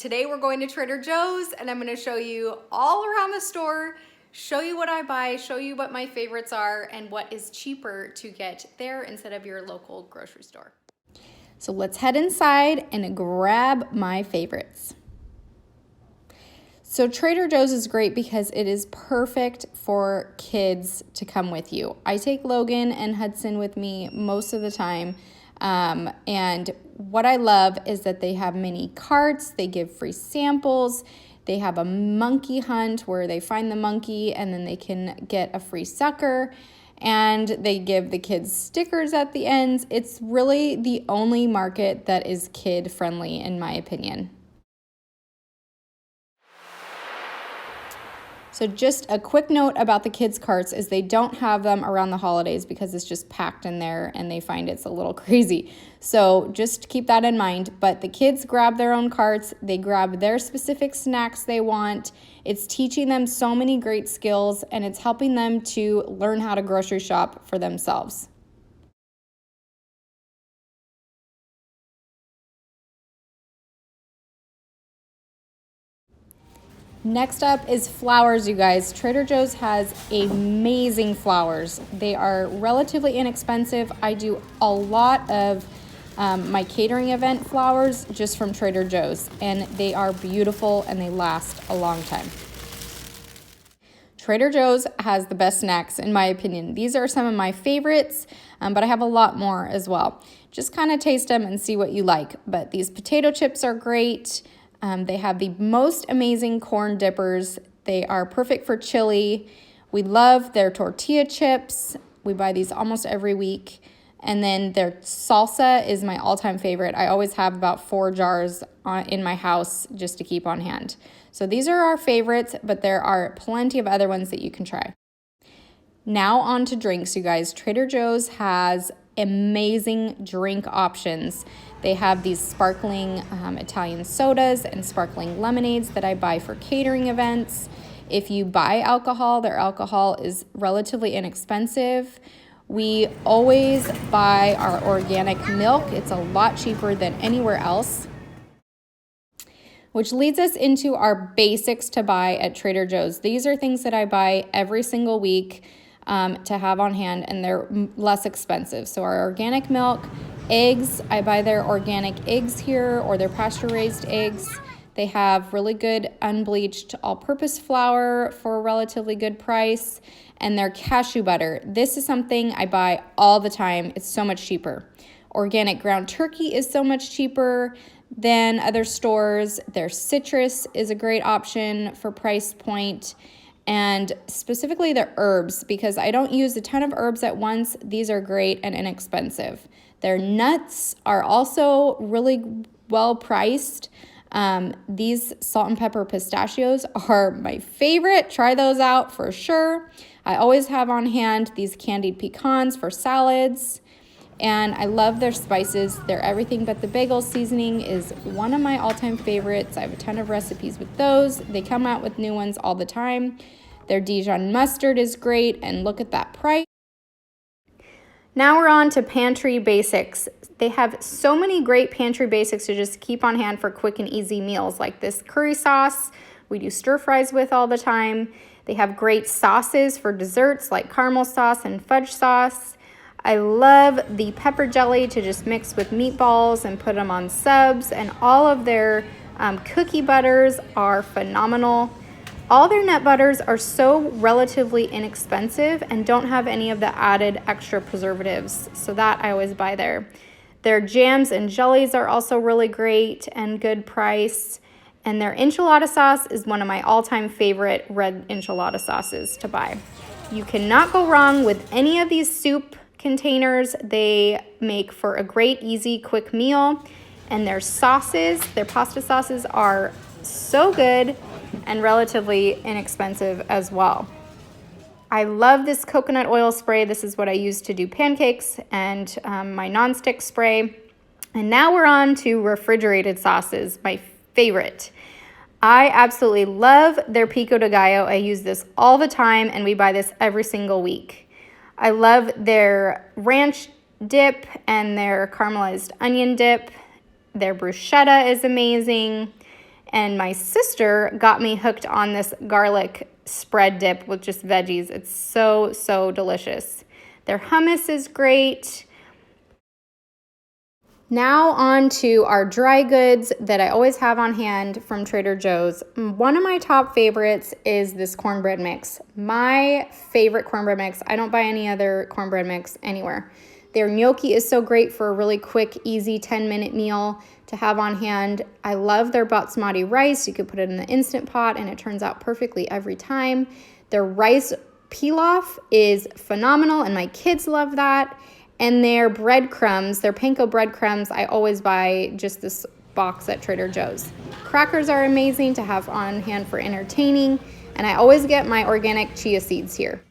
Today we're going to Trader Joe's and I'm gonna show you all around the store, show you what I buy, show you what my favorites are and what is cheaper to get there instead of your local grocery store. So let's head inside and grab my favorites. So Trader Joe's is great because it is perfect for kids to come with you. I take Logan and Hudson with me most of the time. And what I love is that they have mini carts, they give free samples, they have a monkey hunt where they find the monkey and then they can get a free sucker, and they give the kids stickers at the ends. It's really the only market that is kid friendly in my opinion. So just a quick note about the kids' carts is they don't have them around the holidays because it's just packed in there and they find it's a little crazy. So just keep that in mind. But the kids grab their own carts. They grab their specific snacks they want. It's teaching them so many great skills and it's helping them to learn how to grocery shop for themselves. Next up is flowers, you guys. Trader Joe's has amazing flowers. They are relatively inexpensive. I do a lot of my catering event flowers just from Trader Joe's, and they are beautiful and they last a long time. Trader Joe's has the best snacks in my opinion. These are some of my favorites, but I have a lot more as well. Just kind of taste them and see what you like. But these potato chips are great. They have the most amazing corn dippers. They are perfect for chili. We love their tortilla chips. We buy these almost every week. And then their salsa is my all-time favorite. I always have about 4 jars in my house just to keep on hand. So these are our favorites, but there are plenty of other ones that you can try. Now on to drinks, you guys. Trader Joe's has amazing drink options. They have these sparkling Italian sodas and sparkling lemonades that I buy for catering events. If you buy alcohol, their alcohol is relatively inexpensive. We always buy our organic milk. It's a lot cheaper than anywhere else. Which leads us into our basics to buy at Trader Joe's. These are things that I buy every single week to have on hand, and they're less expensive. So our organic milk, eggs, I buy their organic eggs here or their pasture-raised eggs. They have really good unbleached all-purpose flour for a relatively good price, and their cashew butter. This is something I buy all the time. It's so much cheaper. Organic ground turkey is so much cheaper than other stores. Their citrus is a great option for price point. And specifically the herbs, because I don't use a ton of herbs at once. These are great and inexpensive. Their nuts are also really well priced. These salt and pepper pistachios are my favorite. Try those out for sure. I always have on hand these candied pecans for salads. And I love their spices. Their everything but the bagel seasoning is one of my all-time favorites. I have a ton of recipes with those. They come out with new ones all the time. Their Dijon mustard is great, and look at that price. Now we're on to Pantry Basics. They have so many great Pantry Basics to just keep on hand for quick and easy meals, like this curry sauce we do stir fries with all the time. They have great sauces for desserts like caramel sauce and fudge sauce. I love the pepper jelly to just mix with meatballs and put them on subs, and all of their cookie butters are phenomenal. All their nut butters are so relatively inexpensive and don't have any of the added extra preservatives, so that I always buy there. Their jams and jellies are also really great and good price, and their enchilada sauce is one of my all-time favorite red enchilada sauces to buy. You cannot go wrong with any of these soup containers. They make for a great, easy, quick meal. And their sauces, their pasta sauces are so good and relatively inexpensive as well. I love this coconut oil spray. This is what I use to do pancakes, and my nonstick spray. And now we're on to refrigerated sauces, my favorite. I absolutely love their pico de gallo. I use this all the time, and we buy this every single week. I love their ranch dip and their caramelized onion dip. Their bruschetta is amazing. And my sister got me hooked on this garlic spread dip with just veggies. It's so, so delicious. Their hummus is great. Now on to our dry goods that I always have on hand from Trader Joe's. One of my top favorites is this cornbread mix. My favorite cornbread mix. I don't buy any other cornbread mix anywhere. Their gnocchi is so great for a really quick, easy 10-minute meal to have on hand. I love their basmati rice. You could put it in the Instant Pot and it turns out perfectly every time. Their rice pilaf is phenomenal and my kids love that. And their breadcrumbs, their panko breadcrumbs, I always buy just this box at Trader Joe's. Crackers are amazing to have on hand for entertaining, and I always get my organic chia seeds here.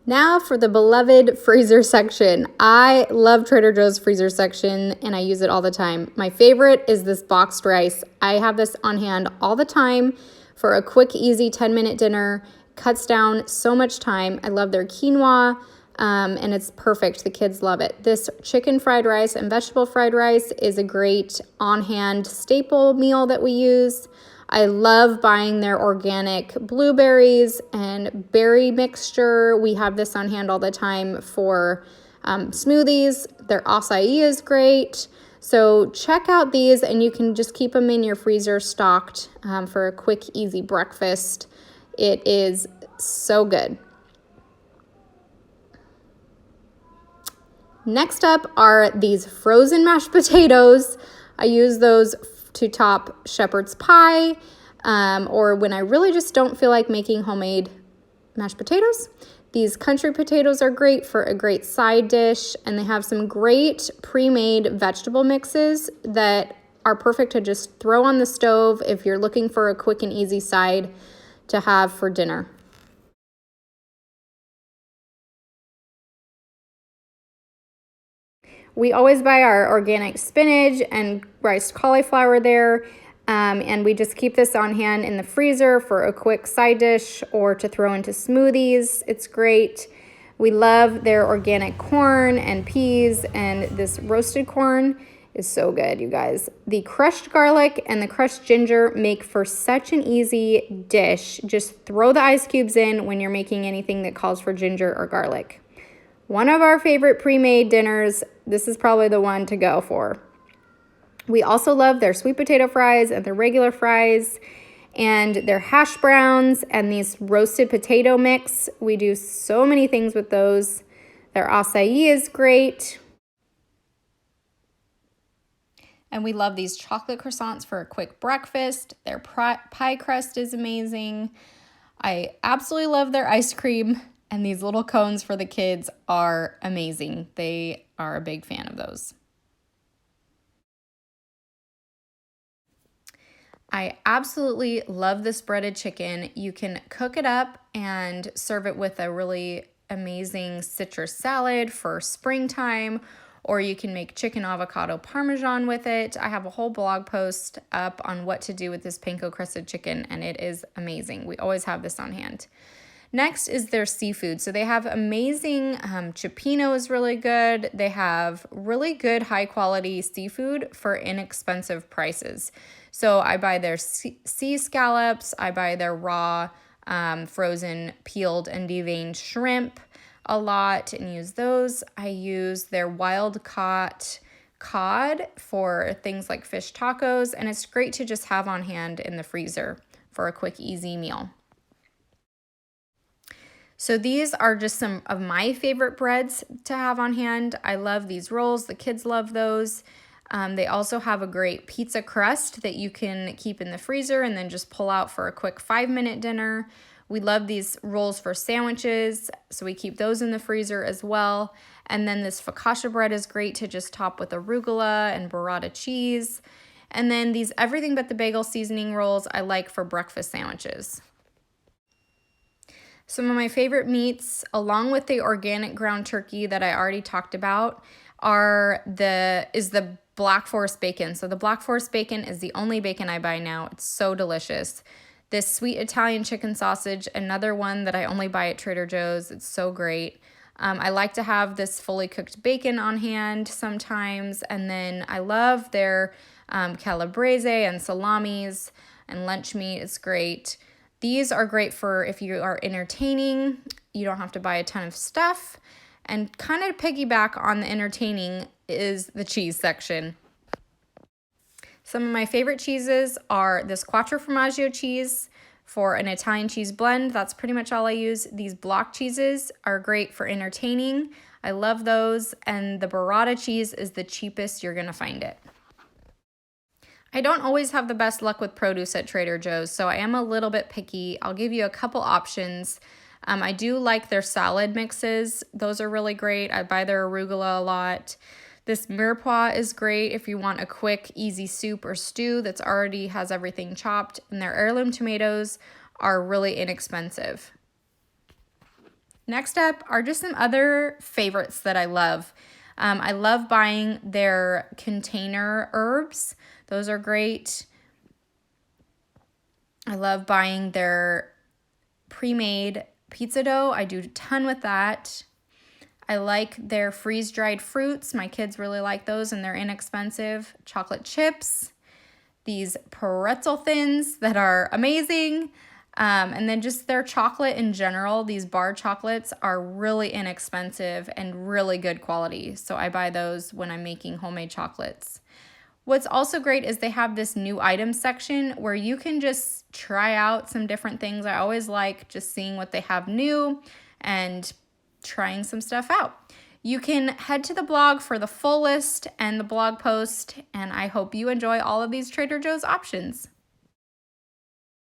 Now for the beloved freezer section. I love Trader Joe's freezer section, and I use it all the time. My favorite is this boxed rice. I have this on hand all the time for a quick, easy 10-minute dinner. Cuts down so much time. I love their quinoa. And it's perfect. The kids love it. This chicken fried rice and vegetable fried rice is a great on-hand staple meal that we use. I love buying their organic blueberries and berry mixture. We have this on hand all the time for smoothies. Their acai is great. So check out these and you can just keep them in your freezer stocked for a quick, easy breakfast. It is so good. Next up are these frozen mashed potatoes. I use those to top shepherd's pie or when I really just don't feel like making homemade mashed potatoes. These country potatoes are great for a great side dish, and they have some great pre-made vegetable mixes that are perfect to just throw on the stove if you're looking for a quick and easy side to have for dinner. We always buy our organic spinach and riced cauliflower there, and we just keep this on hand in the freezer for a quick side dish or to throw into smoothies. It's great. We love their organic corn and peas, and this roasted corn is so good, you guys. The crushed garlic and the crushed ginger make for such an easy dish. Just throw the ice cubes in when you're making anything that calls for ginger or garlic. One of our favorite pre-made dinners, this is probably the one to go for. We also love their sweet potato fries and their regular fries and their hash browns and these roasted potato mix. We do so many things with those. Their acai is great. And we love these chocolate croissants for a quick breakfast. Their pie crust is amazing. I absolutely love their ice cream. And these little cones for the kids are amazing. They are a big fan of those. I absolutely love this breaded chicken. You can cook it up and serve it with a really amazing citrus salad for springtime, or you can make chicken avocado parmesan with it. I have a whole blog post up on what to do with this panko crusted chicken, and it is amazing. We always have this on hand. Next is their seafood. So they have amazing, cioppino is really good. They have really good high quality seafood for inexpensive prices. So I buy their sea scallops. I buy their raw, frozen, peeled and deveined shrimp a lot and use those. I use their wild caught cod for things like fish tacos, and it's great to just have on hand in the freezer for a quick, easy meal. So these are just some of my favorite breads to have on hand. I love these rolls. The kids love those. They also have a great pizza crust that you can keep in the freezer and then just pull out for a quick 5-minute dinner. We love these rolls for sandwiches, so we keep those in the freezer as well. And then this focaccia bread is great to just top with arugula and burrata cheese. And then these everything but the bagel seasoning rolls I like for breakfast sandwiches. Some of my favorite meats, along with the organic ground turkey that I already talked about, is the Black Forest bacon. So the Black Forest bacon is the only bacon I buy now. It's so delicious. This sweet Italian chicken sausage, another one that I only buy at Trader Joe's. It's so great. I like to have this fully cooked bacon on hand sometimes, and then I love their calabrese and salamis and lunch meat. It's great. These are great for if you are entertaining. You don't have to buy a ton of stuff. And kind of piggyback on the entertaining is the cheese section. Some of my favorite cheeses are this Quattro Formaggio cheese for an Italian cheese blend. That's pretty much all I use. These block cheeses are great for entertaining. I love those. And the burrata cheese is the cheapest you're going to find it. I don't always have the best luck with produce at Trader Joe's, so I am a little bit picky. I'll give you a couple options. I do like their salad mixes. Those are really great. I buy their arugula a lot. This mirepoix is great if you want a quick, easy soup or stew that's already has everything chopped. And their heirloom tomatoes are really inexpensive. Next up are just some other favorites that I love. I love buying their container herbs. Those are great. I love buying their pre-made pizza dough. I do a ton with that. I like their freeze-dried fruits. My kids really like those and they're inexpensive. Chocolate chips, these pretzel thins that are amazing. And then just their chocolate in general. These bar chocolates are really inexpensive and really good quality. So I buy those when I'm making homemade chocolates. What's also great is they have this new items section where you can just try out some different things. I always like just seeing what they have new and trying some stuff out. You can head to the blog for the full list and the blog post, and I hope you enjoy all of these Trader Joe's options.